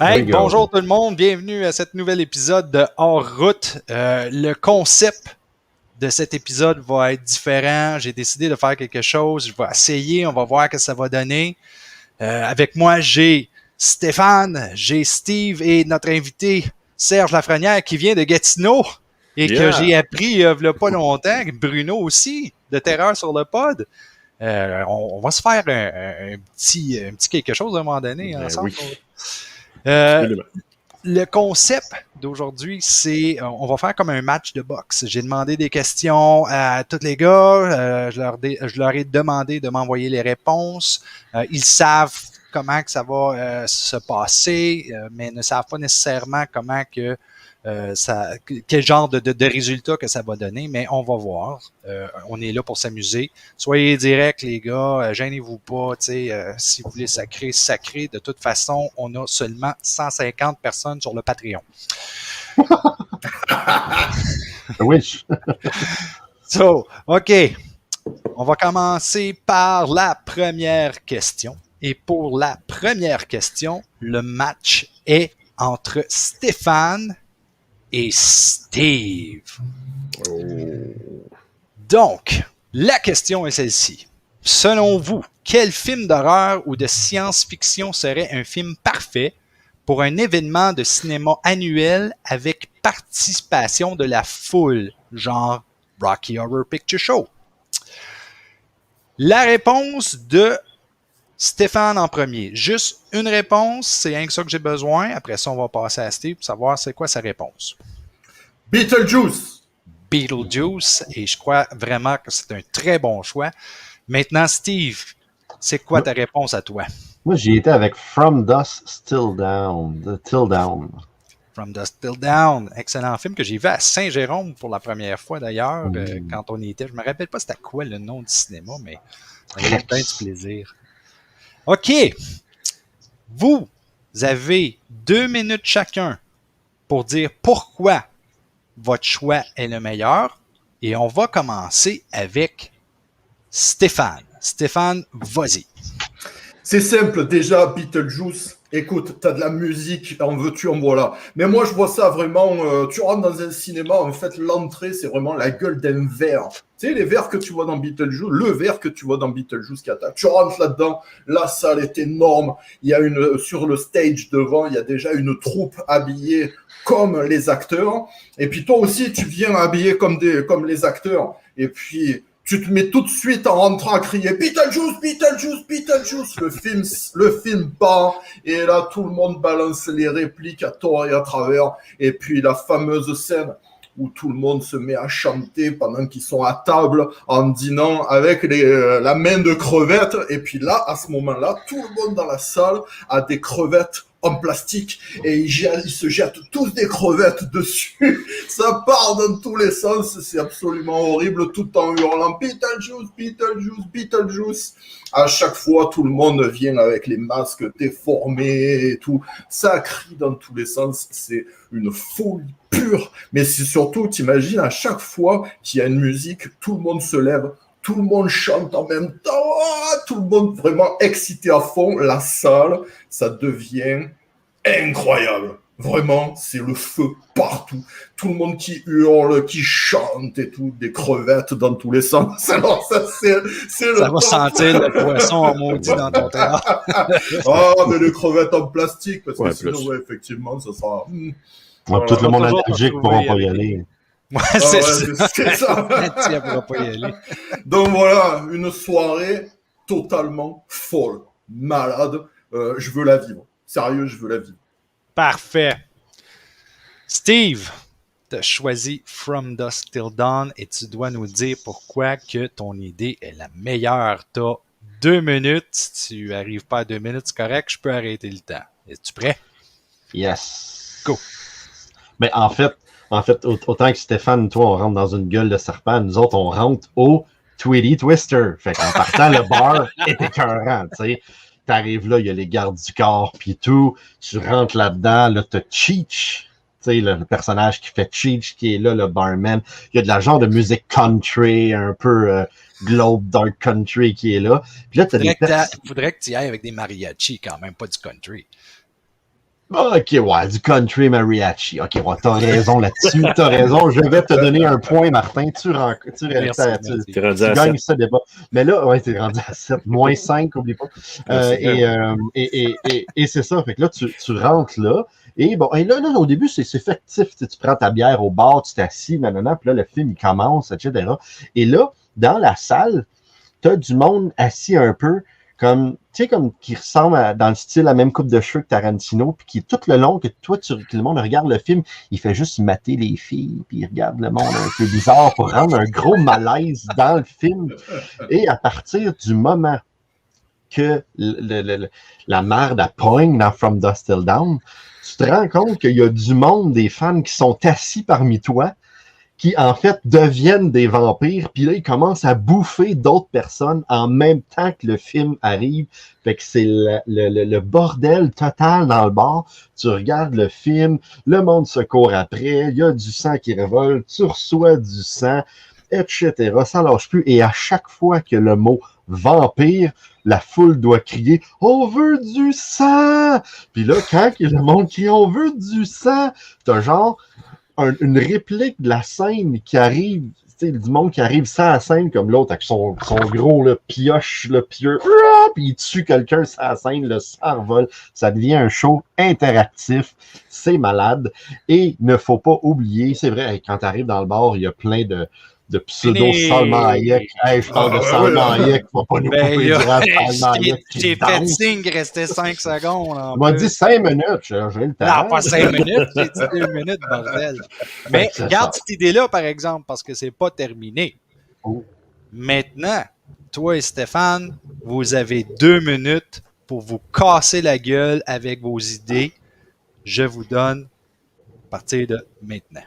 Hey, bonjour tout le monde, bienvenue à cet nouvel épisode de Hors Route. Le concept de cet épisode va être différent. J'ai décidé de faire quelque chose. Je vais essayer, on va voir ce que ça va donner. Avec moi, j'ai Stéphane, j'ai Steve et notre invité Serge Lafrenière qui vient de Gatineau et que j'ai appris il n'y a pas longtemps, Bruno aussi, de Terreur sur le pod. On va se faire un petit quelque chose à un moment donné ensemble. Oui. Le concept d'aujourd'hui, c'est on va faire comme un match de boxe. J'ai demandé des questions à tous les gars. Je leur ai demandé de m'envoyer les réponses. Ils savent comment que ça va se passer, mais ne savent pas nécessairement comment que quel genre de résultat que ça va donner, mais on va voir. On est là pour s'amuser. Soyez directs, les gars. Gênez-vous pas. Si vous voulez sacrer, sacré. De toute façon, on a seulement 150 personnes sur le Patreon. Oui. OK. On va commencer par la première question. Et pour la première question, le match est entre Stéphane et Steve. Donc, la question est celle-ci. Selon vous, quel film d'horreur ou de science-fiction serait un film parfait pour un événement de cinéma annuel avec participation de la foule, genre Rocky Horror Picture Show? La réponse de Stéphane en premier. Juste une réponse, c'est rien que ça que j'ai besoin. Après ça, on va passer à Steve pour savoir c'est quoi sa réponse. Beetlejuice. Beetlejuice, et je crois vraiment que c'est un très bon choix. Maintenant, Steve, c'est quoi ta réponse à toi? Moi, j'y étais avec From Dusk Till Dawn. From Dusk Till Dawn. Excellent film que j'ai vu à Saint-Jérôme pour la première fois d'ailleurs, quand on y était. Je me rappelle pas c'était quoi le nom du cinéma, mais ça avait bien du plaisir. OK. Vous avez 2 minutes chacun pour dire pourquoi votre choix est le meilleur. Et on va commencer avec Stéphane. Stéphane, vas-y. C'est simple, déjà, Beetlejuice. Écoute, t'as de la musique, en veux-tu, en voilà. Mais moi, je vois ça vraiment, tu rentres dans un cinéma, en fait, l'entrée, c'est vraiment la gueule d'un verre. Tu sais, les verres que tu vois dans Beetlejuice, le verre que tu vois dans Beetlejuice qui attaque. Tu rentres là-dedans, la salle est énorme. Il y a sur le stage devant, il y a déjà une troupe habillée comme les acteurs. Et puis toi aussi, tu viens habillé comme les acteurs. Et puis, tu te mets tout de suite en rentrant à crier Beetlejuice, Beetlejuice, Beetlejuice. Le film part et là tout le monde balance les répliques à tort et à travers. Et puis la fameuse scène où tout le monde se met à chanter pendant qu'ils sont à table en dînant avec la main de crevettes. Et puis là, à ce moment-là, tout le monde dans la salle a des crevettes en plastique et ils se jettent tous des crevettes dessus. Ça part dans tous les sens, c'est absolument horrible, tout en hurlant Beetlejuice, Beetlejuice, Beetlejuice. À chaque fois, tout le monde vient avec les masques déformés et tout. Ça crie dans tous les sens, c'est une folie pure. Mais c'est surtout, t'imagines, à chaque fois qu'il y a une musique, tout le monde se lève, tout le monde chante en même temps, tout le monde vraiment excité à fond. La salle, ça devient incroyable. Vraiment, c'est le feu partout. Tout le monde qui hurle, qui chante et tout, des crevettes dans tous les sens. Alors ça, c'est le Ça va sentir le poisson en maudit dans ton théâtre. mais les crevettes en plastique, parce que sinon, ouais, effectivement, ça sera... Voilà. Tout le monde allergique ne pourra pas y aller. Ouais, c'est ça. Tu pourras pas y aller. Donc voilà, une soirée totalement folle, malade. Je veux la vivre. Sérieux, je veux la vivre. Parfait. Steve, tu as choisi From Dusk Till Dawn et tu dois nous dire pourquoi que ton idée est la meilleure. Tu as 2 minutes. Si tu n'arrives pas à 2 minutes, c'est correct. Je peux arrêter le temps. Es-tu prêt? Yes. Go. Mais en fait, autant que Stéphane, toi, on rentre dans une gueule de serpent, nous autres, on rentre au Tweety Twister. Fait qu'en partant, le bar est écœurant, tu sais. T'arrives là, il y a les gardes du corps, puis tout. Tu rentres là-dedans, là, t'as Cheech, tu sais, le personnage qui fait Cheech, qui est là, le barman. Il y a de la genre de musique country, un peu globe dark country qui est là. Puis là, t'as faudrait que tu y ailles avec des mariachis quand même, pas du country. Ok, ouais, du country mariachi. Ok, ouais, t'as raison là-dessus. T'as raison. Je vais te donner un point, Martin. Merci. T'es rendu Tu à gagnes 7. ça débat. Mais là, ouais, t'es rendu à 7. Moins 5, oublie pas. Merci bien. Et c'est ça. Fait que là, tu rentres là. Et bon, et là, au début, c'est fictif. Tu prends ta bière au bar, tu t'assis, nanana, puis là, le film, il commence, etc. Et là, dans la salle, t'as du monde assis un peu comme, tu sais, comme qui ressemble dans le style à la même coupe de cheveux que Tarantino, puis qui tout le long que que le monde regarde le film, il fait juste mater les filles, puis il regarde le monde un peu bizarre pour rendre un gros malaise dans le film. Et à partir du moment que la merde à pogne dans From Dusk Till Dawn, tu te rends compte qu'il y a du monde, des fans qui sont assis parmi toi, qui en fait deviennent des vampires, puis là, ils commencent à bouffer d'autres personnes en même temps que le film arrive. Fait que c'est le bordel total dans le bar. Tu regardes le film, le monde se court après, il y a du sang qui révolte, tu reçois du sang, etc. Ça lâche plus. Et à chaque fois que le mot vampire, la foule doit crier « On veut du sang! » Puis là, quand le monde crie « On veut du sang! » t'as genre une réplique de la scène qui arrive, tu sais, du monde qui arrive sans la scène, comme l'autre avec son gros là, pioche, le pieux, puis il tue quelqu'un sans la scène, le sang vole. Ça devient un show interactif. C'est malade. Et ne faut pas oublier, c'est vrai, quand tu arrives dans le bar, il y a plein de pseudo-Salma Hayek. Hey, je parle de Salma Hayek, faut pas nous couper du rap Salma Hayek. J'ai fait signe qu'il restait 5 secondes. Il m'a dit 5 minutes, j'ai le temps. Non, pas 5 minutes, j'ai dit 2 minutes, bordel. Mais garde cette idée-là, par exemple, parce que c'est pas terminé. Oh. Maintenant, toi et Stéphane, vous avez 2 minutes pour vous casser la gueule avec vos idées. Je vous donne à partir de maintenant.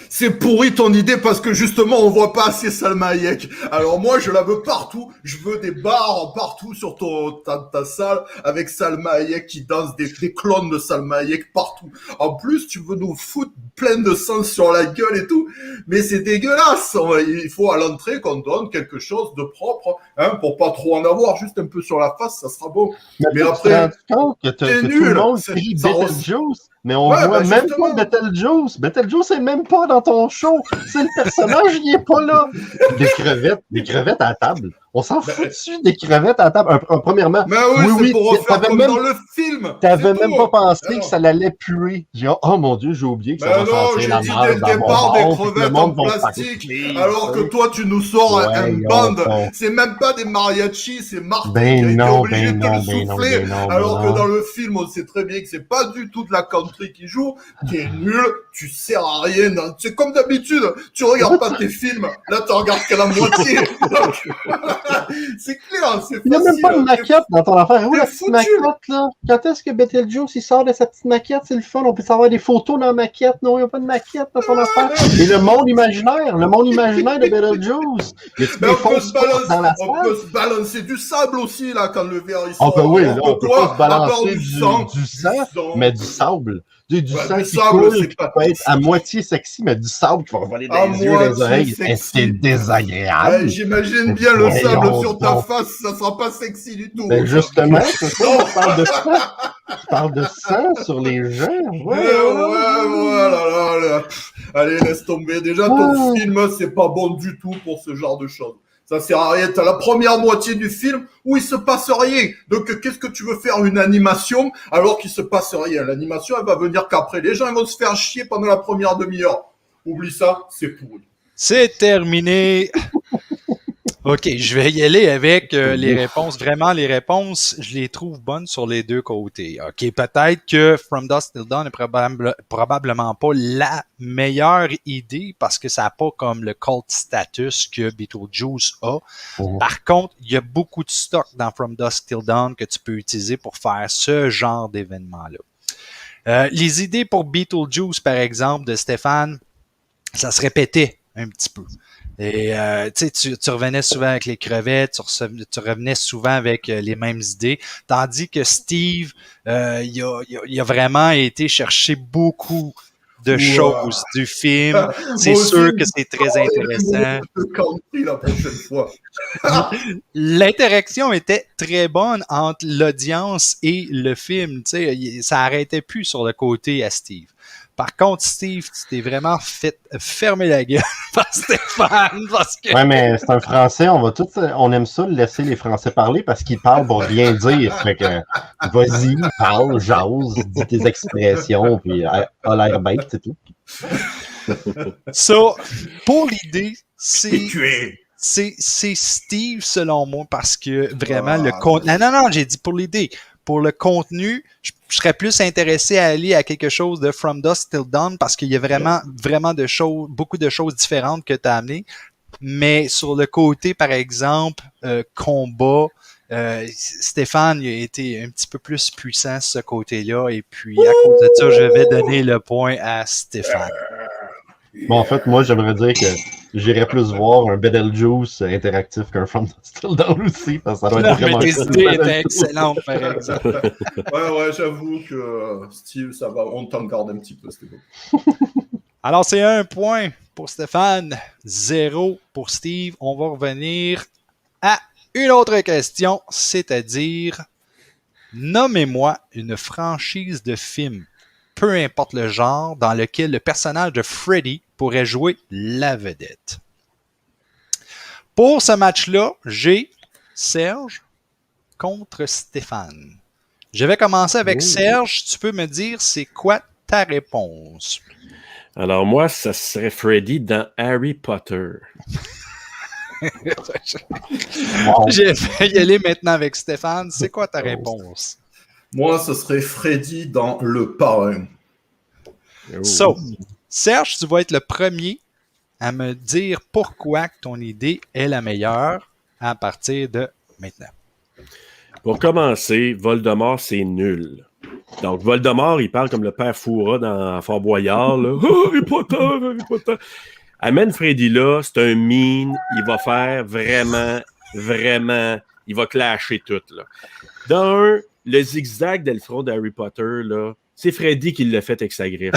C'est pourri ton idée parce que justement on voit pas assez Salma Hayek. Alors moi je la veux partout, je veux des bars partout sur ta salle avec Salma Hayek qui danse, des clones de Salma Hayek partout. En plus tu veux nous foutre plein de sang sur la gueule et tout, mais c'est dégueulasse. Il faut à l'entrée qu'on donne quelque chose de propre, hein, pour pas trop en avoir, juste un peu sur la face, ça sera beau. Mais après, t'es nul. Tout le monde crie Betelgeuse. Mais on voit même pas Betelgeuse. Betelgeuse est même pas dans ton show. C'est le personnage, il est pas là. Des crevettes à la table. On s'en fout dessus des crevettes à la table. Premièrement, mais oui, c'est pour refaire comme dans le film. T'avais même pas pensé que ça allait puer. J'ai dit, oh mon Dieu, j'ai oublié que ça va sentir la merde. J'ai dit dès le départ des crevettes en plastique, alors que toi tu nous sors un band. C'est même pas des mariachis, c'est Martin qui a été obligé de le souffler. Alors que dans le film, on sait très bien que c'est pas du tout de la country qui joue, qui est nul, tu sers à rien. C'est comme d'habitude, tu regardes pas tes films, là tu regardes qu'à la moitié. C'est clair, c'est facile. Il n'y a même pas de maquette dans ton affaire. Où la petite maquette, là? Quand est-ce que Betelgeuse, il sort de sa petite maquette? C'est le fun. On peut savoir des photos dans la maquette. Non, il n'y a pas de maquette dans ton affaire. Et le monde imaginaire de Betelgeuse. Il y a des fausses dans la salle. On peut se balancer du sable aussi, là, quand le verre, il sort. Oui, on peut pas se balancer du sang, mais du sable. Du sang qui coule, qui peut être à moitié sexy, mais du sable qui va voler dans les yeux, les oreilles. C'est désagréable. J'imagine bien le sable sur ta face, ça sera pas sexy du tout. Ben justement, c'est ça, on parle de sang. Tu parles de sang sur les gens. Voilà. Allez, laisse tomber. Déjà, ton film, c'est pas bon du tout pour ce genre de choses. Ça sert à rien. T'as la première moitié du film où il se passe rien. Donc, qu'est-ce que tu veux faire une animation alors qu'il se passe rien? L'animation, elle va venir qu'après. Les gens, ils vont se faire chier pendant la première demi-heure. Oublie ça, c'est pourri. C'est terminé. OK, je vais y aller avec les réponses. Vraiment, les réponses, je les trouve bonnes sur les deux côtés. OK, peut-être que From Dusk Till Dawn est probablement pas la meilleure idée parce que ça n'a pas comme le cult status que Beetlejuice a. Par contre, il y a beaucoup de stock dans From Dusk Till Dawn que tu peux utiliser pour faire ce genre d'événement-là. Les idées pour Beetlejuice, par exemple, de Stéphane, ça se répétait un petit peu. Et tu revenais souvent avec les crevettes, tu revenais souvent avec les mêmes idées, tandis que Steve, il a vraiment été chercher beaucoup de choses du film. C'est Moi sûr aussi, que c'est très intéressant. Je country la prochaine fois. L'interaction était très bonne entre l'audience et le film. Tu sais, ça arrêtait plus sur le côté à Steve. Par contre, Steve, tu t'es vraiment fait fermer la gueule par Stéphane. Parce que... Ouais, mais c'est un Français, on aime ça, laisser les Français parler parce qu'ils parlent pour rien dire. Fait que, vas-y, parle, jase, dis tes expressions, puis a l'air bête, c'est tout. So, pour l'idée, Et tu es. c'est Steve, selon moi, parce que vraiment, le contenu... Non, j'ai dit pour l'idée. Pour le contenu, je serais plus intéressé à aller à quelque chose de From Dusk Till Dawn parce qu'il y a vraiment de choses, beaucoup de choses différentes que tu as amenées. Mais sur le côté, par exemple, combat, Stéphane il a été un petit peu plus puissant ce côté-là. Et puis, à cause de ça, je vais donner le point à Stéphane. Bon, en fait, moi, j'aimerais dire que j'irais plus voir un Betelgeuse interactif qu'un From Dusk Till Dawn aussi, parce que ça doit être vraiment Mais tes cool. idées étaient excellentes, par exemple. Ouais, j'avoue que Steve, ça va, on t'en garde un petit peu, c'était bon. Alors, c'est 1 point pour Stéphane, 0 pour Steve. On va revenir à une autre question, c'est-à-dire, nommez-moi une franchise de film, peu importe le genre, dans lequel le personnage de Freddy pourrait jouer la vedette. Pour ce match-là, j'ai Serge contre Stéphane. Je vais commencer avec Serge. Tu peux me dire c'est quoi ta réponse? Alors moi, ça serait Freddy dans Harry Potter. Wow. J'ai fait y aller maintenant avec Stéphane. C'est quoi ta réponse? Moi, ce serait Freddy dans Le Parrain. Oh. So, Serge, tu vas être le premier à me dire pourquoi ton idée est la meilleure à partir de maintenant. Pour commencer, Voldemort, c'est nul. Donc, Voldemort, il parle comme le père Fouras dans Fort Boyard. Là. Oh, Harry Potter, Harry Potter. Amène Freddy là, c'est un mine. Il va faire vraiment, il va clasher tout. Là. D'un, le zigzag dans le front d'Harry Potter, là, c'est Freddy qui l'a fait avec sa griffe.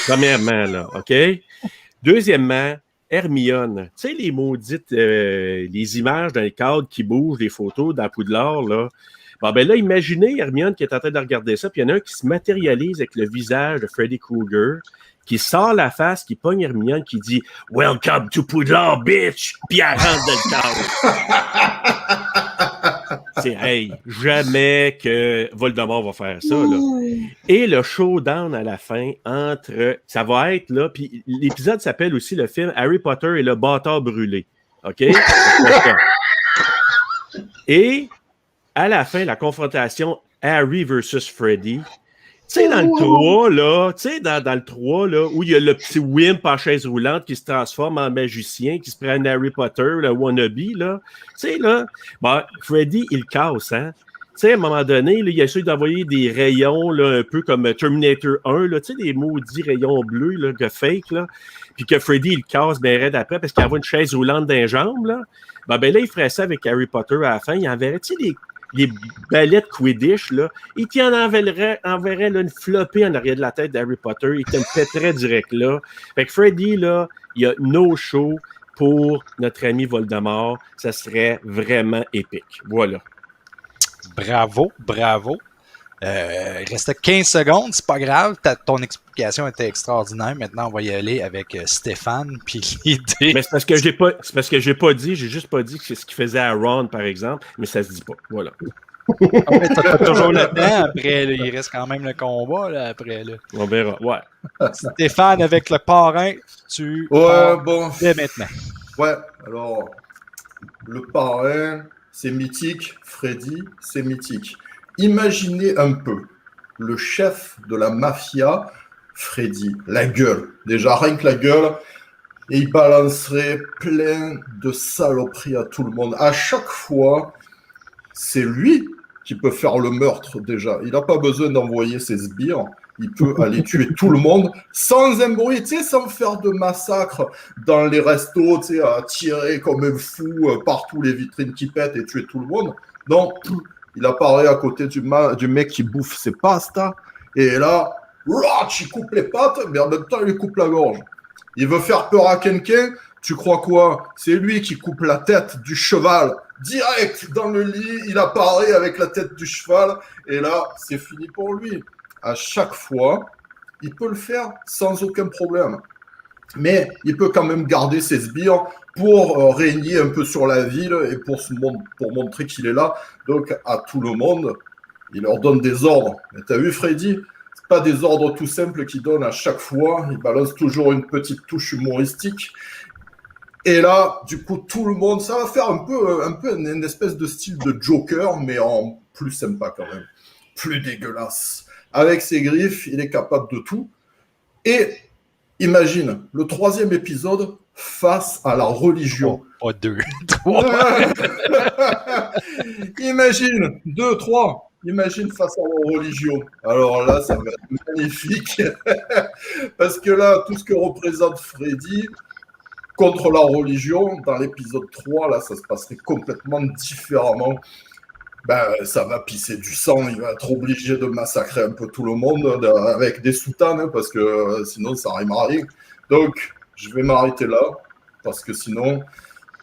Premièrement, là, OK? Deuxièmement, Hermione. Tu sais, les maudites, les images dans les cadres qui bougent, les photos dans Poudlard, là. Bon, ben là, imaginez Hermione qui est en train de regarder ça, puis il y en a un qui se matérialise avec le visage de Freddy Krueger, qui sort la face, qui pogne Hermione, qui dit « Welcome to Poudlard, bitch! » Puis elle rentre dans le cadre. C'est, hey, jamais que Voldemort va faire ça, là. Et le showdown à la fin entre... Ça va être, là, puis l'épisode s'appelle aussi le film Harry Potter et le bâtard brûlé. OK? Et à la fin, la confrontation Harry versus Freddy. Tu sais, dans le 3, là, tu sais, dans le 3, là, où il y a le petit Wimp en chaise roulante qui se transforme en magicien, qui se prend un Harry Potter, le wannabe, là. Tu sais, là, ben, Freddy, il casse, hein. Tu sais, à un moment donné, là, il a essayé d'envoyer des rayons, là, un peu comme Terminator 1, là, tu sais, des maudits rayons bleus, là, de fake, là. Puis que Freddy, il casse bien raide après parce qu'il envoie une chaise roulante dans les jambes, là. Ben là, il ferait ça avec Harry Potter à la fin. Il enverrait, tu sais, les balais de Quidditch, là, et qui en enverrait là, une flopée en arrière de la tête d'Harry Potter. Il te le pèterait direct là. Fait que Freddy, là, il y a no show pour notre ami Voldemort. Ça serait vraiment épique. Voilà. Bravo. Il restait 15 secondes, c'est pas grave. Ton explication était extraordinaire. Maintenant, on va y aller avec Stéphane. Puis l'idée. Mais c'est parce que j'ai pas dit, j'ai juste pas dit que c'est ce qu'il faisait à Ron, par exemple, mais ça se dit pas. Voilà. En fait, t'as toujours le temps. Après, là, il reste quand même le combat. Là, après, là. On verra. Ouais. Stéphane, avec le parrain, tu Ouais, bon. dès maintenant. Ouais, alors, Le Parrain, c'est mythique. Freddy, c'est mythique. Imaginez un peu le chef de la mafia, Freddy, la gueule. Déjà, rien que la gueule. Et il balancerait plein de saloperies à tout le monde. À chaque fois, c'est lui qui peut faire le meurtre déjà. Il n'a pas besoin d'envoyer ses sbires. Il peut aller tuer tout le monde sans un bruit, tu sais, sans faire de massacre dans les restos, tu sais, à tirer comme un fou partout les vitrines qui pètent et tuer tout le monde. Donc, il apparaît à côté du mec qui bouffe ses pastas. Et là, il coupe les pattes, mais en même temps, il lui coupe la gorge. Il veut faire peur à quelqu'un, tu crois quoi? C'est lui qui coupe la tête du cheval. Direct dans le lit, il apparaît avec la tête du cheval, et là, c'est fini pour lui. À chaque fois, il peut le faire sans aucun problème. Mais il peut quand même garder ses sbires pour régner un peu sur la ville et pour montrer qu'il est là. Donc, à tout le monde, il leur donne des ordres. Mais t'as vu, Freddy? C'est pas des ordres tout simples qu'il donne à chaque fois. Il balance toujours une petite touche humoristique. Et là, du coup, tout le monde, ça va faire un peu une espèce de style de Joker, mais en plus sympa quand même. Plus dégueulasse. Avec ses griffes, il est capable de tout. Et imagine, le 3e épisode face à la religion. Pas 2, 3. Imagine, 2, 3. Imagine face à la religion. Alors là, ça va être magnifique. Parce que là, tout ce que représente Freddy contre la religion, dans l'épisode 3, là, ça se passerait complètement différemment. Ça va pisser du sang, il va être obligé de massacrer un peu tout le monde avec des soutanes, hein, parce que sinon ça rime à rien. Donc, je vais m'arrêter là, parce que sinon,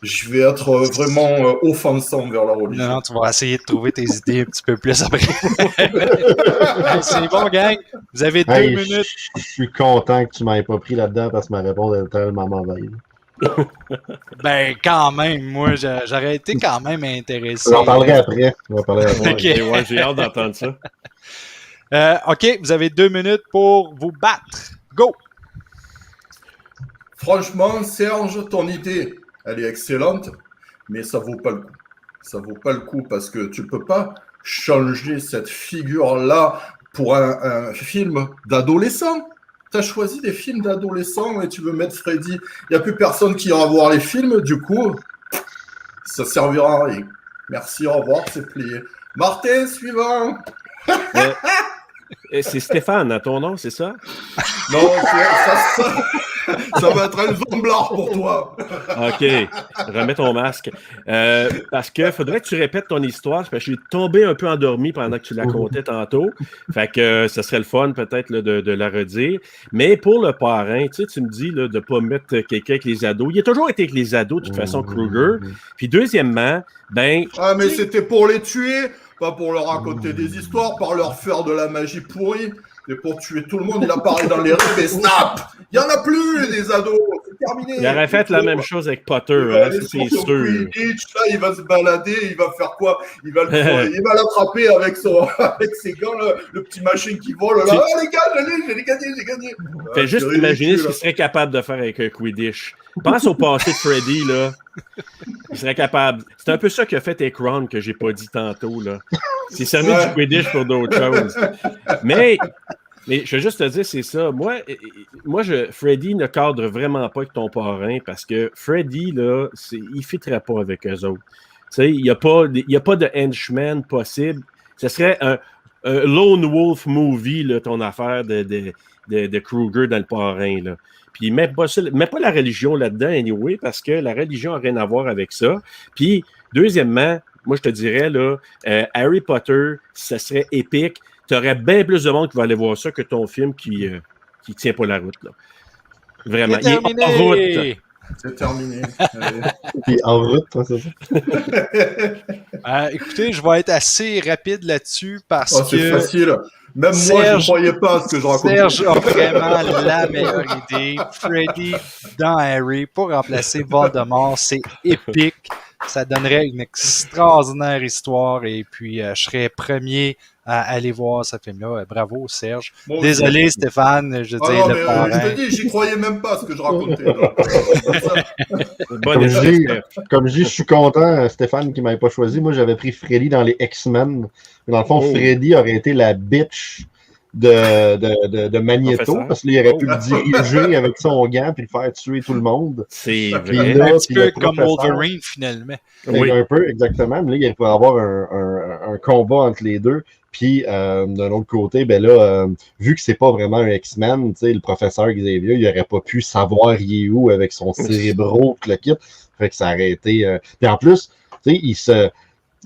je vais être vraiment offensant envers la religion. Non, tu vas essayer de trouver tes idées un petit peu plus après. C'est bon, gang. Vous avez 2 minutes. Je suis content que tu m'aies pas pris là-dedans, parce que ma réponse est tellement mauvaise. Quand même, moi, j'aurais été quand même intéressé. On en parlerait après. Okay. Ouais, j'ai hâte d'entendre ça. OK, vous avez 2 minutes pour vous battre. Go! Franchement, Serge, ton idée, elle est excellente, mais ça vaut pas le coup. Ça vaut pas le coup parce que tu peux pas changer cette figure-là pour un film d'adolescent. Tu as choisi des films d'adolescents et tu veux mettre Freddy. Il n'y a plus personne qui ira voir les films, du coup, ça servira à rien. Merci, au revoir, c'est plié. Martin, suivant. C'est Stéphane, à ton nom, c'est ça? Non, ça va être un zomblard pour toi. OK, remets ton masque. Parce que faudrait que tu répètes ton histoire, parce que je suis tombé un peu endormi pendant que tu la contais tantôt. Fait que ça serait le fun peut-être là, de la redire. Mais pour le parrain, tu me dis là, de ne pas mettre quelqu'un avec les ados. Il a toujours été avec les ados, de toute façon, Kruger. Puis deuxièmement, mais c'était pour les tuer, pas pour leur raconter des histoires, par leur faire de la magie pourrie. C'est pour tuer tout le monde, il apparaît dans les rêves et snap! Il n'y en a plus, des ados! C'est terminé! Il aurait fait la même chose avec Potter, c'est sûr. Là, il va se balader, il va faire quoi? Il va l'attraper avec ses gants, là, le petit machine qui vole. Là. Ah, les gars, j'ai gagné! Fais juste imaginer ce qu'il serait capable de faire avec un Quidditch. Pense au passé de Freddy, là. Il serait capable. C'est un peu ça qu'a fait Ekron que j'ai pas dit tantôt, là. C'est servi du Quidditch pour d'autres choses. Mais je veux juste te dire, c'est ça. Moi, Freddy ne cadre vraiment pas avec ton parrain parce que Freddy, là, il ne fitterait pas avec eux autres. Tu sais, il n'y a pas de henchman possible. Ce serait un Lone Wolf movie, là, ton affaire de Kruger dans le parrain, là. Puis mets pas la religion là-dedans, anyway, parce que la religion n'a rien à voir avec ça. Puis, deuxièmement, moi, je te dirais, là, Harry Potter, ça serait épique. Tu aurais bien plus de monde qui va aller voir ça que ton film qui tient pas la route, là. Vraiment. Il est en route. C'est terminé. Puis en route, toi, c'est ça? Écoutez, je vais être assez rapide là-dessus parce que... C'est facile. Même Serge, moi, je ne croyais pas à ce que je racontais. Serge a vraiment la meilleure idée. Freddy dans Harry pour remplacer Voldemort, c'est épique. Ça donnerait une extraordinaire histoire et puis je serais premier à aller voir ce film-là. Bravo, Serge. Bon, désolé, Stéphane, je dis le parrain. Je te dis, j'y croyais même pas à ce que je racontais. Comme je dis, je suis content, Stéphane, qui ne m'avait pas choisi. Moi, j'avais pris Freddy dans les X-Men. Dans le fond, Freddy aurait été la bitch de Magneto, parce qu'il aurait pu le diriger avec son gant puis le faire tuer tout le monde. C'est vrai. Là, un petit peu comme Wolverine, finalement. Oui. Un peu, exactement. Mais là, il pourrait avoir un combat entre les deux. Puis, d'un autre côté, ben là, vu que c'est pas vraiment un X-Men, le professeur Xavier, il aurait pas pu savoir il est où avec son cérébro, le kit. Fait que ça aurait été... Puis en plus, il se...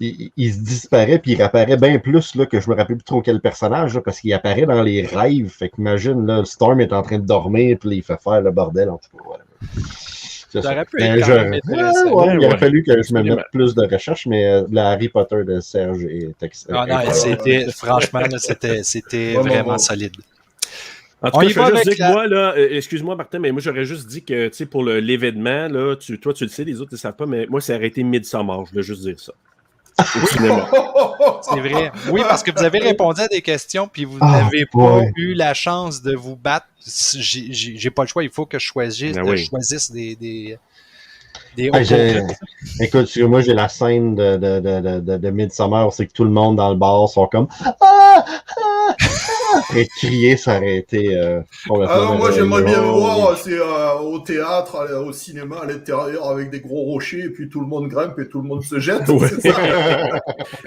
il se disparaît, puis il apparaît bien plus là, que je me rappelle plus trop quel personnage, là, parce qu'il apparaît dans les rêves. Fait qu'imagine, là, Storm est en train de dormir, puis il fait faire le bordel. En tout cas, voilà. Ça aurait pu être quand même intéressant. Il aurait fallu que je me mette plus de recherche, mais le Harry Potter de Serge est excellent. Non, franchement, là, c'était vraiment solide. En tout cas, je veux juste dire que moi, là, excuse-moi, Martin, mais moi, j'aurais juste dit que, tu sais, pour l'événement, là, toi, tu le sais, les autres, ils ne savent pas, mais moi, c'est arrêté Midsommar. Je voulais juste dire ça. C'est vrai. Oui, parce que vous avez répondu à des questions, puis vous n'avez pas eu la chance de vous battre. J'ai pas le choix, il faut que je choisisse des écoute, moi j'ai la scène de Midsommar, c'est que tout le monde dans le bar sont comme après crier, ça aurait été alors moi j'aimerais bien le voir, c'est au théâtre, au cinéma, à l'intérieur avec des gros rochers, et puis tout le monde grimpe et tout le monde se jette. Ouais. C'est ça.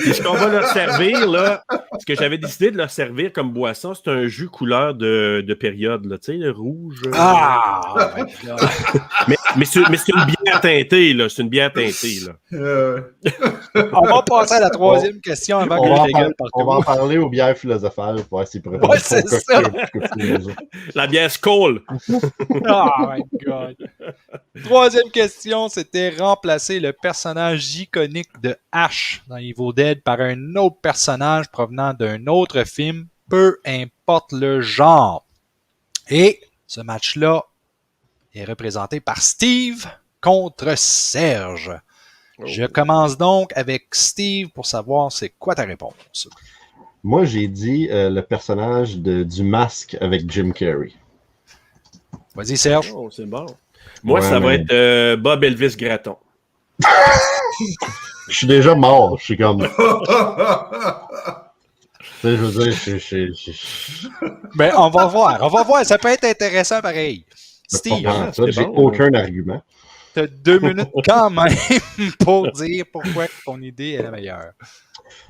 Et ce qu'on va leur servir, là, ce que j'avais décidé de leur servir comme boisson, c'est un jus couleur de période, là, tu sais, le rouge. Mais c'est une bière teintée, là. C'est une bière teintée, là. On va passer à la troisième question avant que je dégueule partout. On va en parler aux bières philosophales. Ouais, c'est ça. La bière Skol. Oh my God. Troisième question, c'était remplacer le personnage iconique de Ash dans Evil Dead par un autre personnage provenant d'un autre film, peu importe le genre. Et ce match-là est représenté par Steve contre Serge. Je commence donc avec Steve pour savoir c'est quoi ta réponse. Moi, j'ai dit le personnage du Masque avec Jim Carrey. Vas-y, Serge. Oh, c'est bon. Moi, ça va être Bob Elvis Gratton. Je suis déjà mort. Je suis comme... Tu sais, je veux dire, Ben, on va voir. Ça peut être intéressant pareil. Steve, j'ai aucun argument. Tu as 2 minutes quand même pour dire pourquoi ton idée est la meilleure.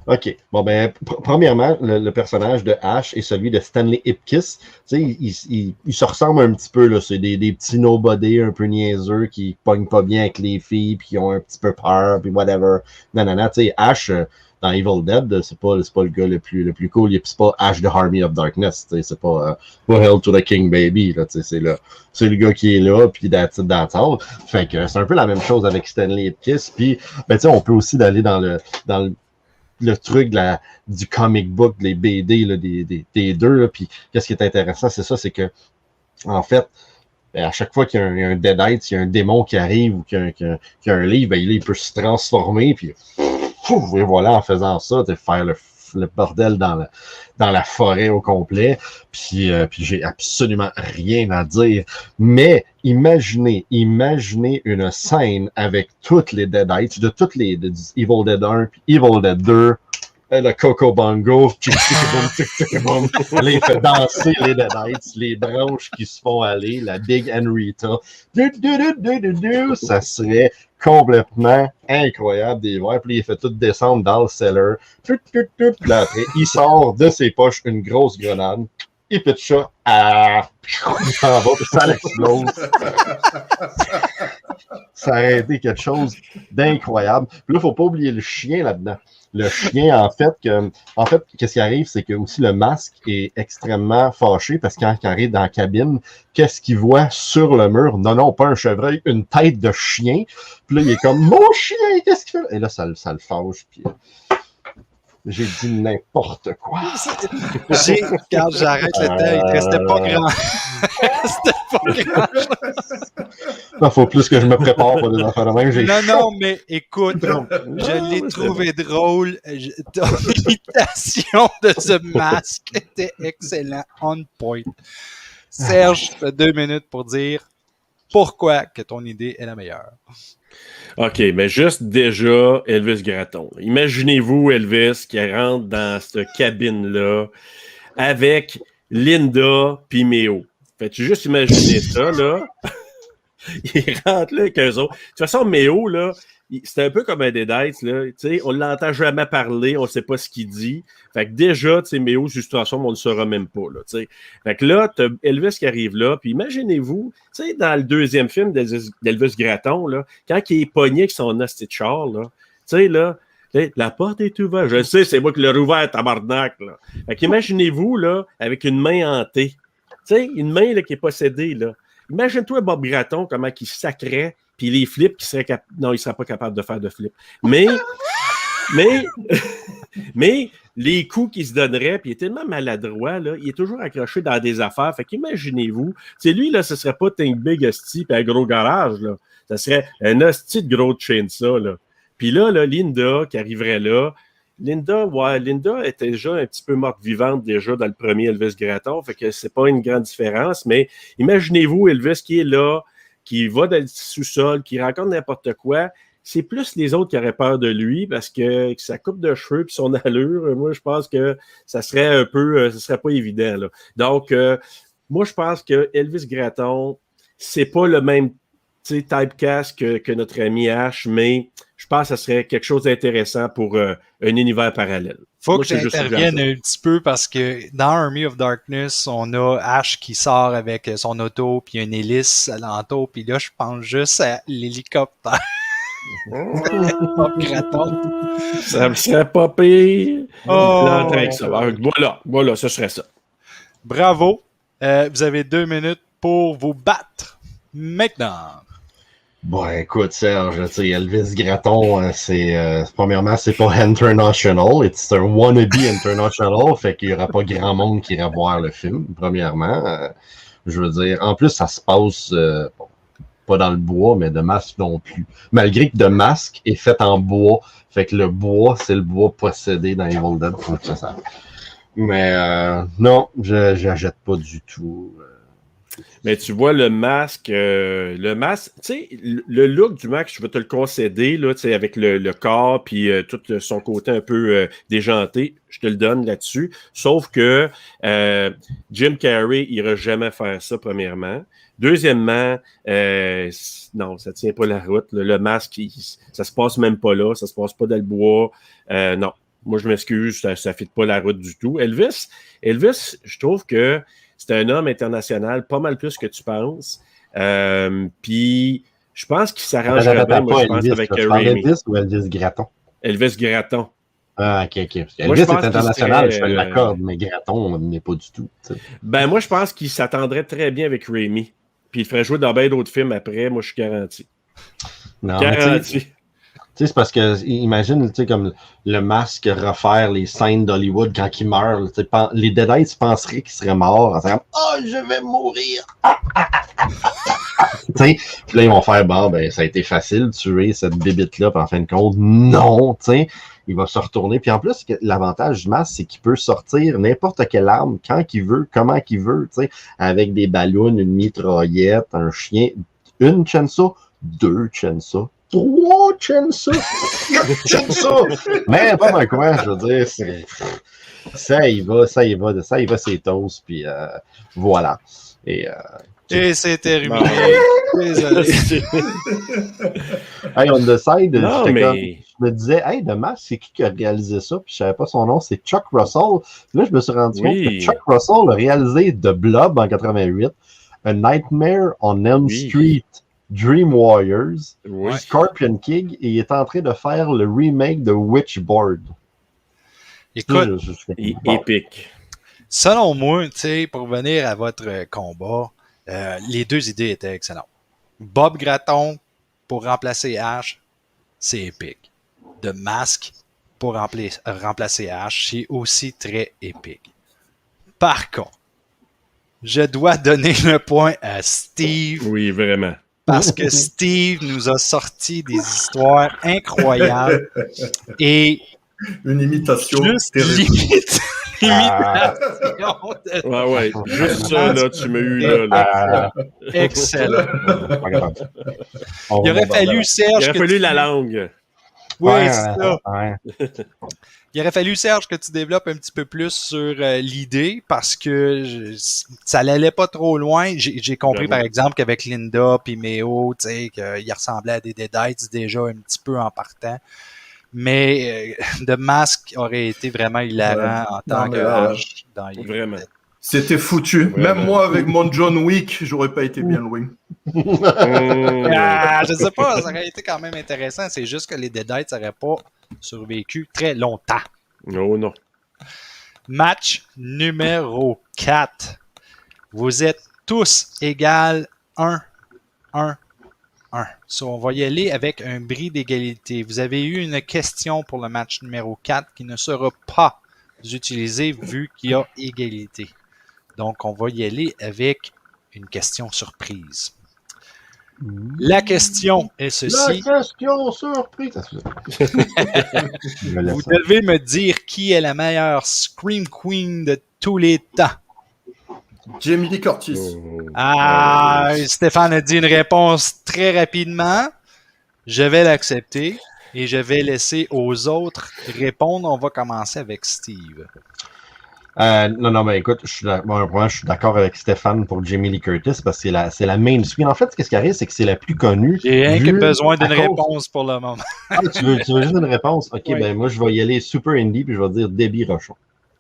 OK. Bon, ben, premièrement, le personnage de Ash est celui de Stanley Ipkiss. Tu sais, il se ressemble un petit peu, là. C'est des petits nobody un peu niaiseux qui pognent pas bien avec les filles, puis qui ont un petit peu peur, puis whatever. Nanana. Tu sais, Ash, dans Evil Dead, c'est pas le gars le plus cool. C'est pas Ash the Army of Darkness. C'est pas Hail to the King Baby. Là, c'est le gars qui est là, puis that's all. Fait que c'est un peu la même chose avec Stanley Ipkiss. Puis, ben, tu sais, on peut aussi aller dans le truc du comic book, les BD là, des deux. Là. Puis, qu'est-ce qui est intéressant, c'est que, en fait, à chaque fois qu'il y a un Deadite, il y a un démon qui arrive ou qu'il y a un livre, ben, il peut se transformer, puis et voilà, en faisant ça, faire le bordel dans la forêt au complet. Puis j'ai absolument rien à dire. Mais imaginez une scène avec toutes les Deadites, de Evil Dead 1 puis Evil Dead 2, le Coco Bongo, là, il fait danser les Deadites, les branches qui se font aller, la Big Henrietta. Ça serait complètement incroyable des voir. Puis il fait tout descendre dans le cellar. Puis là, après, il sort de ses poches une grosse grenade. Il pitch ça. Il s'en va, puis ça l'explose. Ça aurait été quelque chose d'incroyable. Puis là, il ne faut pas oublier le chien là-dedans. Le chien, en fait, qu'est-ce qui arrive, c'est que aussi le masque est extrêmement fâché parce que quand il arrive dans la cabine, qu'est-ce qu'il voit sur le mur? Non, pas un chevreuil, une tête de chien. Puis là, il est comme, mon chien, qu'est-ce qu'il fait? Et là, ça le fâche. Puis j'ai dit n'importe quoi. Quand j'arrête le temps, il restait pas grand. C'était pas grand. Il faut plus que je me prépare pour des affaires de même. Non, mais écoute, je l'ai trouvé drôle. Ton imitation de ce masque était excellent, on point. Serge, tu as 2 minutes pour dire pourquoi que ton idée est la meilleure. OK, mais juste déjà, Elvis Gratton. Imaginez-vous Elvis qui rentre dans cette cabine-là avec Linda pis Méo. Faites-tu juste imaginer ça, là? Il rentre là avec eux autres. De toute façon, Méo, là, c'est un peu comme un Deadites, là. T'sais, on ne l'entend jamais parler, on ne sait pas ce qu'il dit. Fait que déjà, Méo, de toute façon, on ne le saura même pas, là. T'sais. Fait que là, t'as Elvis qui arrive là, puis imaginez-vous, dans le deuxième film d'Elvis Gratton, là, quand il est pogné avec son hostie de char, là, T'sais, la porte est ouverte. Je sais, c'est moi qui l'ai rouvert, tabarnak. Là. Fait qu'imaginez-vous, là, avec une main hantée. Tu sais, une main là, qui est possédée. Là. Imagine-toi Bob Gratton, comment il sacrait, puis les flips qui seraient non, il ne serait pas capable de faire de flips. Mais les coups qu'il se donnerait, puis il est tellement maladroit, là, il est toujours accroché dans des affaires. Fait qu'imaginez-vous, c'est lui, là, ce serait pas un big hostie puis un gros garage, là. Ça serait un hostie de gros chainsaw, là. Puis là, Linda qui arriverait là, Linda était déjà un petit peu morte vivante déjà dans le premier Elvis Gratton, fait que c'est pas une grande différence, mais imaginez-vous Elvis qui est là, qui va dans le sous-sol, qui rencontre n'importe quoi. C'est plus les autres qui auraient peur de lui parce que sa coupe de cheveux et son allure, moi, je pense que ça serait un peu, ça serait pas évident, là. Donc, moi, je pense que Elvis Gratton, c'est pas le même typecast que notre ami Ash, mais je pense que ça serait quelque chose d'intéressant pour un univers parallèle. Faut moi, que j'intervienne un petit peu parce que dans Army of Darkness, on a Ash qui sort avec son auto puis une hélice alentour, puis là, je pense juste à l'hélicoptère. Bob Gratton. Ça me serait pas pire. Oh, Ça. Voilà, ce serait ça. Bravo. Vous avez 2 minutes pour vous battre. Maintenant. Bon, écoute, Serge, tu sais, Elvis Gratton, premièrement, c'est pas international, c'est un wannabe international, fait qu'il y aura pas grand monde qui ira voir le film, premièrement. Je veux dire, en plus, ça se passe, pas dans le bois, mais de Masque non plus. Malgré que de Masque est fait en bois, fait que le bois, c'est le bois possédé dans Evil Dead, faut que ça. Mais non, j'achète pas du tout. Mais tu vois, le masque, tu sais, le look du masque, je vais te le concéder, là, tu sais, avec le corps puis tout son côté un peu déjanté, je te le donne là-dessus. Sauf que Jim Carrey ira jamais faire ça, premièrement. Deuxièmement, non, ça tient pas la route. Là. Le masque, ça se passe même pas là, ça se passe pas dans le bois. Non, moi, je m'excuse, ça ne fit pas la route du tout. Elvis, je trouve que c'est un homme international, pas mal plus que tu penses. Puis, je pense qu'il s'arrangerait bien, moi, je pense, Elvis, avec Raimi. Elvis ou Elvis Gratton? Elvis Gratton. Ah, ok. Moi, Elvis est international, je te l'accorde, mais Gratton n'est pas du tout. T'sais. Ben, moi, je pense qu'il s'attendrait très bien avec Raimi. Puis, il ferait jouer dans bien d'autres films après. Moi, je suis garanti. Non, garanti. Tu sais, c'est parce que, imagine, tu sais, comme le masque refaire les scènes d'Hollywood quand il meurt. Les Deadites penseraient qu'il serait mort en disant « Oh, je vais mourir! » Tu sais, puis là, ils vont faire « Bon, ben, ça a été facile de tuer cette bébite-là, puis en fin de compte, non! » Tu sais, il va se retourner. Puis en plus, l'avantage du masque, c'est qu'il peut sortir n'importe quelle arme, quand qu'il veut, comment qu'il veut, tu sais, avec des ballons, une mitraillette, un chien, une chainsaw, 2 chainsaws. 3 chainsaws! 4 chainsaws! Mais pas mal quoi, je veux dire, ça y va, c'est toast, puis voilà. Et c'est terminé. Désolé. Hey, on the side, non, mais... je me disais, hey, The Mask, c'est qui a réalisé ça? Puis je savais pas son nom, c'est Chuck Russell. Là, je me suis rendu compte que Chuck Russell a réalisé The Blob en 88, A Nightmare on Elm Street, Dream Warriors, Scorpion King, et il est en train de faire le remake de Witchboard. Écoute, épique. Selon moi, tu sais, pour revenir à votre combat, les 2 idées étaient excellentes. Bob Gratton pour remplacer Ash, c'est épique. The Mask pour remplacer Ash, c'est aussi très épique. Par contre, je dois donner le point à Steve. Oui, vraiment. Parce que Steve nous a sorti des histoires incroyables et une imitation juste ouais. Juste ça, là, tu m'as eu là. Excellent. Il aurait fallu, Serge... Il aurait fallu la langue. Oui, c'est ça. Il aurait fallu, Serge, que tu développes un petit peu plus sur l'idée parce que ça n'allait pas trop loin. J'ai compris, par exemple, qu'avec Linda et Méo, tu sais, qu'il ressemblait à des Deadites déjà un petit peu en partant. Mais The Mask aurait été vraiment hilarant en tant que Ash dans les Vraiment. C'était foutu. Vraiment. Même moi, avec mon John Wick, j'aurais pas été bien loin. Je sais pas, ça aurait été quand même intéressant. C'est juste que les Deadites n'auraient pas survécu très longtemps. Oh non. Match numéro 4. Vous êtes tous égales 1, 1, 1. So, on va y aller avec un bris d'égalité. Vous avez eu une question pour le match numéro 4 qui ne sera pas utilisée vu qu'il y a égalité. Donc, on va y aller avec une question surprise. La question est ceci. La question surprise. Vous devez me dire qui est la meilleure Scream Queen de tous les temps. Jamie Lee Curtis. Ah, Stéphane a dit une réponse très rapidement. Je vais l'accepter et je vais laisser aux autres répondre. On va commencer avec Steve. Non, mais écoute, je suis d'accord avec Stéphane pour Jamie Lee Curtis parce que c'est la main screen. En fait, ce qui arrive, c'est que c'est la plus connue. J'ai rien que besoin d'une réponse pour le moment. Ah, tu veux juste une réponse? Ok, Oui. ben moi, je vais y aller super indie puis je vais dire Debbie Rochon.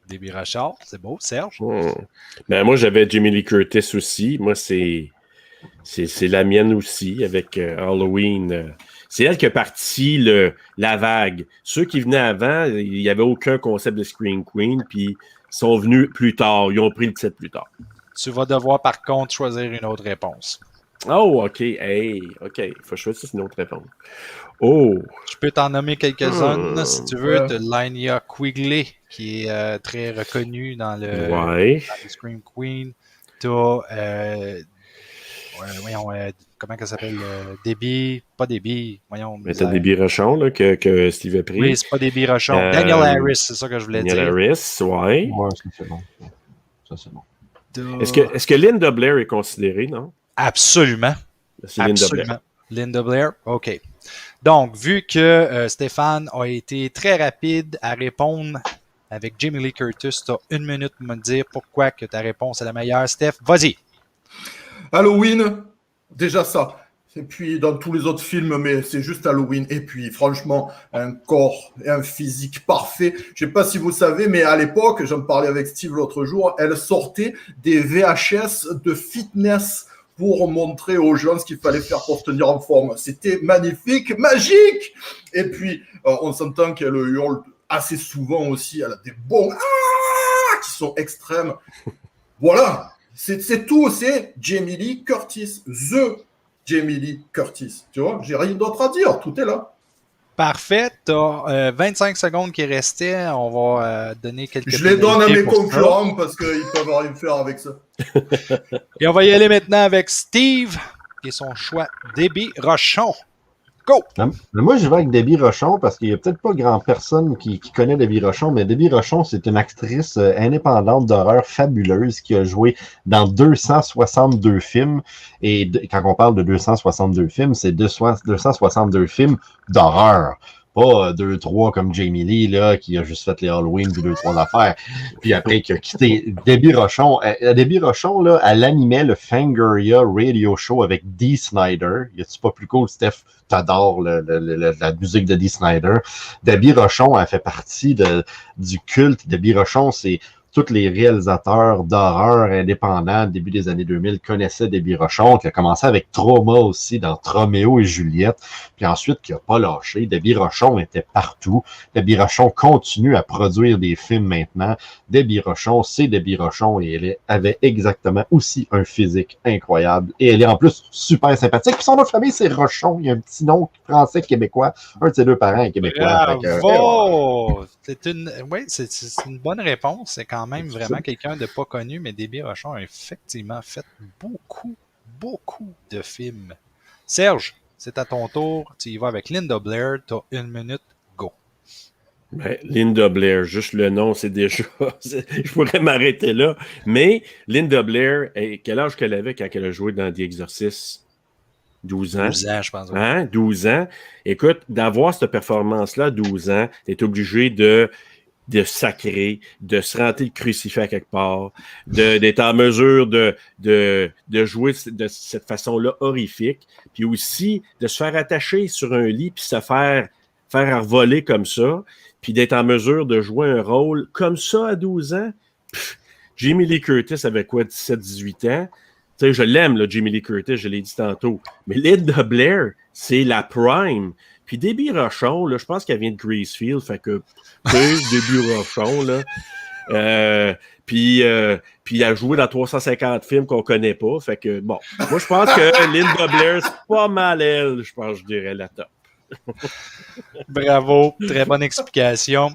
Debbie Rochard, c'est beau. Serge? Ben, moi, j'avais Jamie Lee Curtis aussi. Moi, c'est la mienne aussi avec Halloween. C'est elle qui a parti la vague. Ceux qui venaient avant, il n'y avait aucun concept de Scream Queen, puis sont venus plus tard. Ils ont pris le titre plus tard. Tu vas devoir, par contre, choisir une autre réponse. Oh, OK. Hey, OK. Il faut choisir une autre réponse. Oh. Je peux t'en nommer quelques-unes, si tu veux. Tu as Linnea Quigley, qui est très reconnue dans le Scream Queen. Tu as... voyons, comment elle s'appelle? Debbie, pas Debbie, voyons. Mais t'as Debbie Rochon, là, que Steve a pris. Oui, c'est pas Debbie Rochon. Daniel Harris, c'est ça que je voulais dire. Daniel Harris, ouais. Ouais, c'est bon. Ça, c'est bon. Est-ce que Linda Blair est considérée, non? Absolument. C'est Linda Blair. Linda Blair, OK. Donc, vu que Stéphane a été très rapide à répondre avec Jamie Lee Curtis, tu as 1 minute pour me dire pourquoi que ta réponse est la meilleure. Steph, vas-y. Halloween, déjà ça. Et puis dans tous les autres films, mais c'est juste Halloween. Et puis franchement, un corps et un physique parfait. Je sais pas si vous savez, mais à l'époque, j'en parlais avec Steve l'autre jour, elle sortait des VHS de fitness pour montrer aux gens ce qu'il fallait faire pour se tenir en forme. C'était magnifique, magique. Et puis, on s'entend qu'elle hurle assez souvent aussi. Elle a des bons qui sont extrêmes. Voilà. C'est tout, c'est Jamie Lee Curtis, The Jamie Lee Curtis. Tu vois, j'ai rien d'autre à dire, tout est là. Parfait, tu as 25 secondes qui restaient. On va donner quelques... Je les donne à mes concurrents parce qu'ils peuvent rien faire avec ça. Et on va y aller maintenant avec Steve, qui est son choix, Debbie Rochon. Go! Moi, je vais avec Debbie Rochon parce qu'il n'y a peut-être pas grand personne qui connaît Debbie Rochon, mais Debbie Rochon, c'est une actrice indépendante d'horreur fabuleuse qui a joué dans 262 films. Et quand on parle de 262 films, c'est 262 films d'horreur. Pas 2-3 comme Jamie Lee, là, qui a juste fait les Halloween, puis 2-3 affaires. Puis après, qui a quitté Debbie Rochon. Debbie Rochon, là, elle animait le Fangoria Radio Show avec Dee Snider. Y a-tu pas plus cool, Steph? T'adores la musique de Dee Snider. Debbie Rochon, elle fait partie du culte. Debbie Rochon, c'est tous les réalisateurs d'horreur indépendants début des années 2000 connaissaient Debbie Rochon, qui a commencé avec Trauma aussi dans Roméo et Juliette, puis ensuite qui n'a pas lâché. Debbie Rochon était partout. Debbie Rochon continue à produire des films maintenant. Debbie Rochon, c'est Debbie Rochon et elle avait exactement aussi un physique incroyable. Et elle est en plus super sympathique. Puis son nom de famille, c'est Rochon. Il y a un petit nom français québécois. Un de ses 2 parents est québécois. Bravo! C'est une bonne réponse. C'est quand même vraiment quelqu'un de pas connu, mais Debbie Rochon a effectivement fait beaucoup de films. Serge, c'est à ton tour. Tu y vas avec Linda Blair. Tu as 1 minute. Go. Ben, Linda Blair, juste le nom, c'est déjà... Je pourrais m'arrêter là. Mais Linda Blair, quel âge qu'elle avait quand elle a joué dans The Exorcist? 12 ans. 12 ans, je pense. Ouais. Hein? 12 ans. Écoute, d'avoir cette performance-là à 12 ans, t'es obligé de sacrer, de se rentrer le crucifix à quelque part, d'être en mesure de jouer de cette façon-là horrifique, puis aussi de se faire attacher sur un lit puis se faire voler comme ça, puis d'être en mesure de jouer un rôle comme ça à 12 ans. Jamie Lee Curtis avait quoi, 17-18 ans? Tu sais, je l'aime, là, Jamie Lee Curtis, je l'ai dit tantôt. Mais Linda Blair, c'est la prime. Puis Debbie Rochon, là, je pense qu'elle vient de Greasefield, fait que, tu sais, Debbie Rochon, là. Puis elle a joué dans 350 films qu'on connaît pas. Fait que, bon, moi, je pense que Linda Blair, c'est pas mal elle, je pense, je dirais, la top. Bravo, très bonne explication.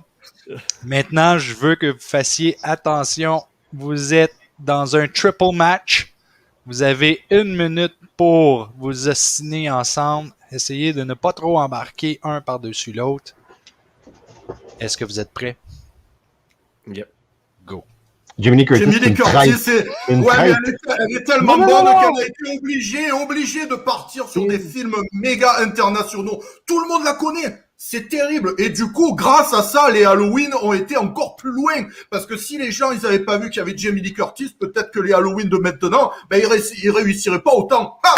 Maintenant, je veux que vous fassiez attention. Vous êtes dans un triple match. Vous avez 1 minute pour vous ostiner ensemble. Essayez de ne pas trop embarquer un par-dessus l'autre. Est-ce que vous êtes prêts? Yep. Go. Jamie Lee Curtis, Jamie Lee Curtis, c'est... une Ouais, mais traite. elle est tellement bonne qu'elle a été obligée de partir sur des films méga internationaux. Tout le monde la connaît. C'est terrible. Et du coup, grâce à ça, les Halloween ont été encore plus loin. Parce que si les gens, ils avaient pas vu qu'il y avait Jamie Lee Curtis, peut-être que les Halloween de maintenant, ben, ils réussiraient pas autant. Ah!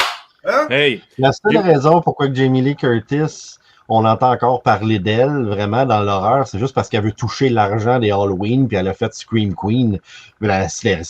Hein? Hey! La seule raison pourquoi Jamie Lee Curtis, on entend encore parler d'elle vraiment dans l'horreur, c'est juste parce qu'elle veut toucher l'argent des Halloween, puis elle a fait Scream Queen.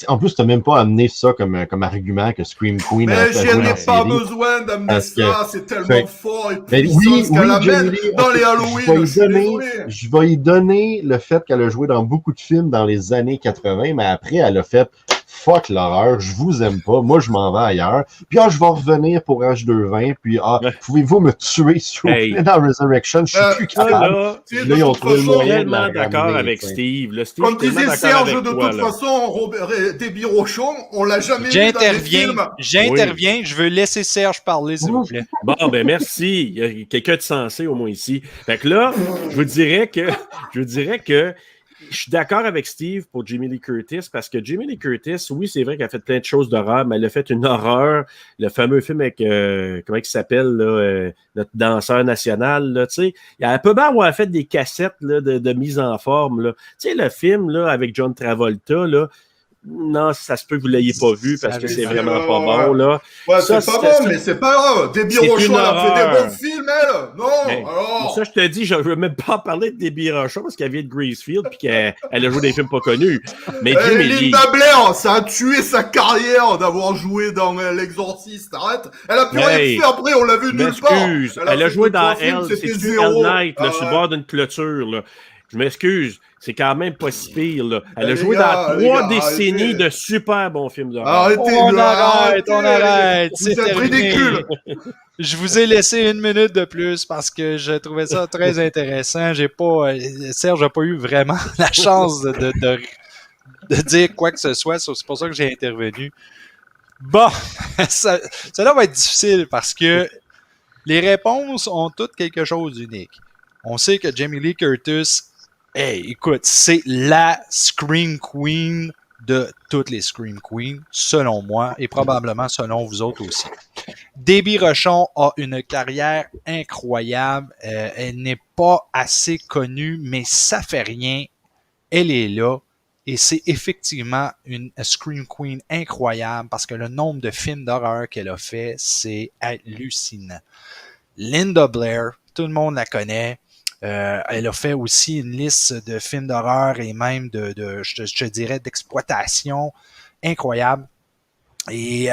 En plus, t'as même pas amené ça comme argument que Scream Queen a Mais fait je jouer n'ai dans pas série. besoin d'amener Parce que- ça, c'est tellement Fait- fort et Mais puissant oui, ce qu'elle oui, amène Jamie Lee, dans les je vais Halloween. lui Je suis donner, désolé. je vais lui donner le fait qu'elle a joué dans beaucoup de films dans les années 80, mais après, elle a fait fuck l'horreur, je vous aime pas, moi je m'en vais ailleurs. Puis je vais revenir pour H220, puis pouvez-vous me tuer s'il vous plaît dans Resurrection, je suis plus Ça, capable. là, Tu sais, Là, ils ont trouvé le je suis moyen de tellement la d'accord ramener, avec tu sais. Steve. Là, Steve, Comme je suis tellement disait d'accord Serge, avec de toi, toute là. façon, Debbie Rochon, on l'a jamais vu dans des films. J'interviens. Je veux laisser Serge parler, s'il vous plaît. Bon, ben merci. Il y a quelqu'un de sensé au moins ici. Fait que là, je vous dirais que je suis d'accord avec Steve pour Jamie Lee Curtis parce que Jamie Lee Curtis, oui, c'est vrai qu'elle a fait plein de choses d'horreur, mais elle a fait une horreur, le fameux film avec, comment il s'appelle, là, notre danseur national, là, tu sais. Elle peut bien avoir fait des cassettes là, de mise en forme, là. Tu sais, le film là, avec John Travolta, là, non, ça se peut que vous ne l'ayez pas vu parce que c'est vraiment pas bon, là. Ouais, Ça, c'est pas bon, mais c'est pas grave. Debbie c'est Rochon, une elle a fait des horreur. bons films, elle. Non, Mais, alors. ça, je te dis, je ne veux même pas parler de Debbie Rochon parce qu'elle vient de Greasefield et qu'elle a joué des films pas connus. Mais Jamie Lee... Linda Blair, ça a tué sa carrière d'avoir joué dans L'Exorciste. Arrête. Elle a plus rien fait après, on l'a vu nulle part. M'excuse, elle a fait joué deux, dans trois films, Elle, c'était c'est zéro. Elle Night, là, sur le bord d'une clôture, là. Je m'excuse, c'est quand même pas si pire, là. Elle a Les joué gars, dans les 3 gars, décennies arrêtez. de super bons films d'horreur. Arrêtez, On arrête. Vous C'est êtes terminé. ridicule. Je vous ai laissé 1 minute de plus parce que je trouvais ça très intéressant. Serge n'a pas eu vraiment la chance de dire quoi que ce soit. C'est pour ça que j'ai intervenu. Bon, cela va être difficile parce que les réponses ont toutes quelque chose d'unique. On sait que Jamie Lee Curtis, écoute, c'est la Scream Queen de toutes les Scream Queens, selon moi, et probablement selon vous autres aussi. Debbie Rochon a une carrière incroyable. Elle n'est pas assez connue, mais ça fait rien. Elle est là. Et c'est effectivement une Scream Queen incroyable parce que le nombre de films d'horreur qu'elle a fait, c'est hallucinant. Linda Blair, tout le monde la connaît. Elle a fait aussi une liste de films d'horreur et même je dirais, d'exploitation incroyable. Et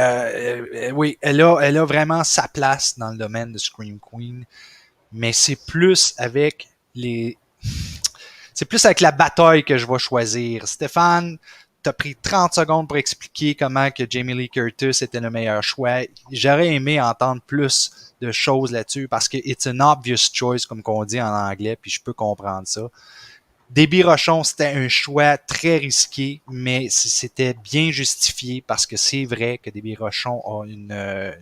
oui, elle a vraiment sa place dans le domaine de Scream Queen, mais c'est plus avec la bataille que je vais choisir. Stéphane, t'as pris 30 secondes pour expliquer comment que Jamie Lee Curtis était le meilleur choix. J'aurais aimé entendre plus de choses là-dessus parce que it's an obvious choice, comme qu'on dit en anglais, puis je peux comprendre ça. Debbie Rochon, c'était un choix très risqué, mais c'était bien justifié parce que c'est vrai que Debbie Rochon a une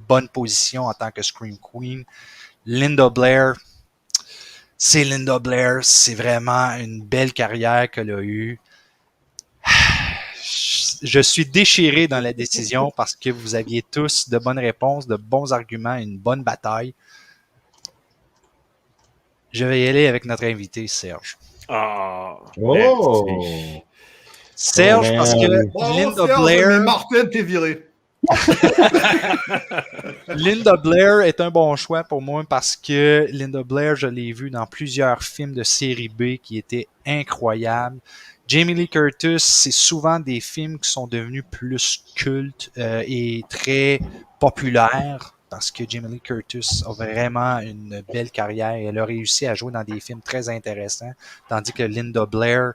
bonne position en tant que Scream Queen. Linda Blair, c'est Linda Blair, c'est vraiment une belle carrière qu'elle a eue. Je suis déchiré dans la décision parce que vous aviez tous de bonnes réponses, de bons arguments, une bonne bataille. Je vais y aller avec notre invité, Serge. Ah! Oh! merci. Serge, Oh, parce man. que Bravo, Linda Serge, Blair... mais Martin, t'es viré. Linda Blair est un bon choix pour moi parce que Linda Blair, je l'ai vue dans plusieurs films de série B qui étaient incroyables. Jamie Lee Curtis, c'est souvent des films qui sont devenus plus cultes et très populaires. parce que Jamie Lee Curtis a vraiment une belle carrière. Elle a réussi à jouer dans des films très intéressants, tandis que Linda Blair,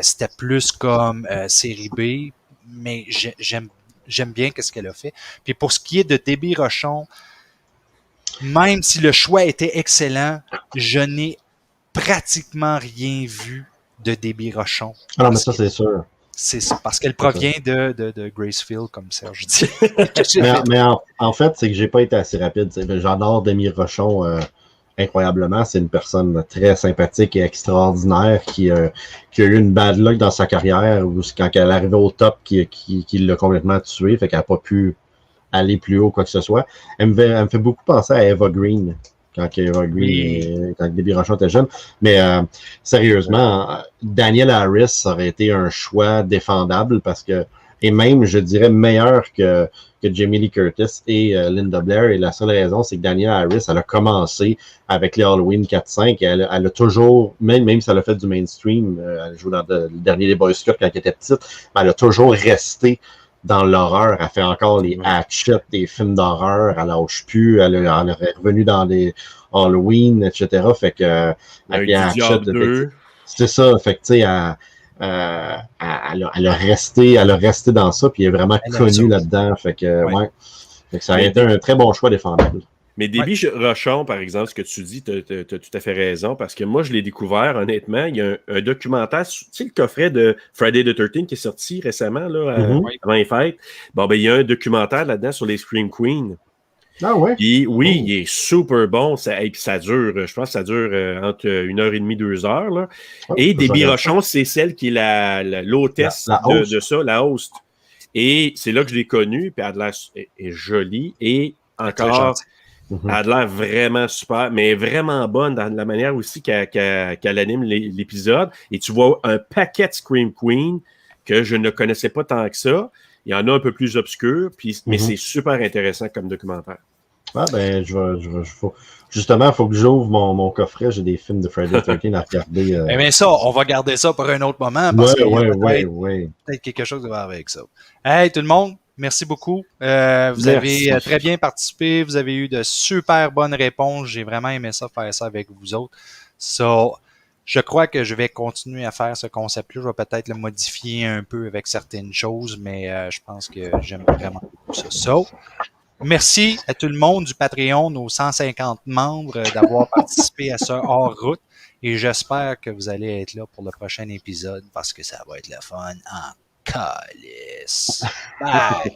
c'était plus comme série B, mais j'aime bien ce qu'elle a fait. Puis pour ce qui est de Debbie Rochon, même si le choix était excellent, je n'ai pratiquement rien vu de Debbie Rochon. Ah non, mais ça, c'est sûr. C'est ça, parce qu'elle provient de Gracefield, comme Serge dit. mais en fait, c'est que j'ai pas été assez rapide. J'adore Demi Rochon incroyablement. C'est une personne très sympathique et extraordinaire qui a eu une bad luck dans sa carrière où quand elle est arrivée au top, qui l'a complètement tué, fait qu'elle n'a pas pu aller plus haut, quoi que ce soit. Elle me fait beaucoup penser à Eva Green. Quand Debbie Rochon était jeune. Mais sérieusement, Danielle Harris aurait été un choix défendable parce que, et même, je dirais, meilleur que Jamie Lee Curtis et Linda Blair. Et la seule raison, c'est que Danielle Harris, elle a commencé avec les Halloween 4-5. Et elle a toujours, même si elle a fait du mainstream, elle joue dans le dernier des Boy Scouts quand elle était petite, elle a toujours resté dans l'horreur. Elle fait encore les Hatchet, des films d'horreur. Elle lâche plus. Elle est revenue dans les Halloween, etc. Fait que Hatchet, c'est ça. Fait que tu sais, elle a resté dans ça, puis elle est vraiment connue là-dedans. Fait que Fait que ça a été un très bon choix défendable. Mais Debbie Rochon, par exemple, ce que tu dis, tu as tout à fait raison, parce que moi, je l'ai découvert, honnêtement. Il y a un documentaire, tu sais, le coffret de Friday the 13th qui est sorti récemment, là, avant les fêtes. Bon, ben, il y a un documentaire là-dedans sur les Scream Queens. Ah ouais? Puis, oui, il est super bon. Et puis ça dure, je pense que ça dure entre 1h30, 2 heures. Là. Et Debbie Rochon, c'est celle qui est l'hôtesse de ça, la host. Et c'est là que je l'ai connue, puis elle est jolie et encore... Elle a l'air vraiment super, mais vraiment bonne dans la manière aussi qu'elle anime l'épisode. Et tu vois un paquet de Scream Queen que je ne connaissais pas tant que ça. Il y en a un peu plus obscurs, mais c'est super intéressant comme documentaire. Ah ben, justement, il faut que j'ouvre mon coffret. J'ai des films de Friday the 13th à regarder. Mais ça, on va garder ça pour un autre moment. Parce qu'il y a peut-être quelque chose de voir avec ça. Hey, tout le monde! Merci beaucoup. Vous avez très bien participé. Vous avez eu de super bonnes réponses. J'ai vraiment aimé ça, faire ça avec vous autres. Je crois que je vais continuer à faire ce concept-là. Je vais peut-être le modifier un peu avec certaines choses, mais je pense que j'aime vraiment beaucoup ça. Merci à tout le monde du Patreon, nos 150 membres, d'avoir participé à ce hors-route. Et j'espère que vous allez être là pour le prochain épisode parce que ça va être le fun en calice. Bye!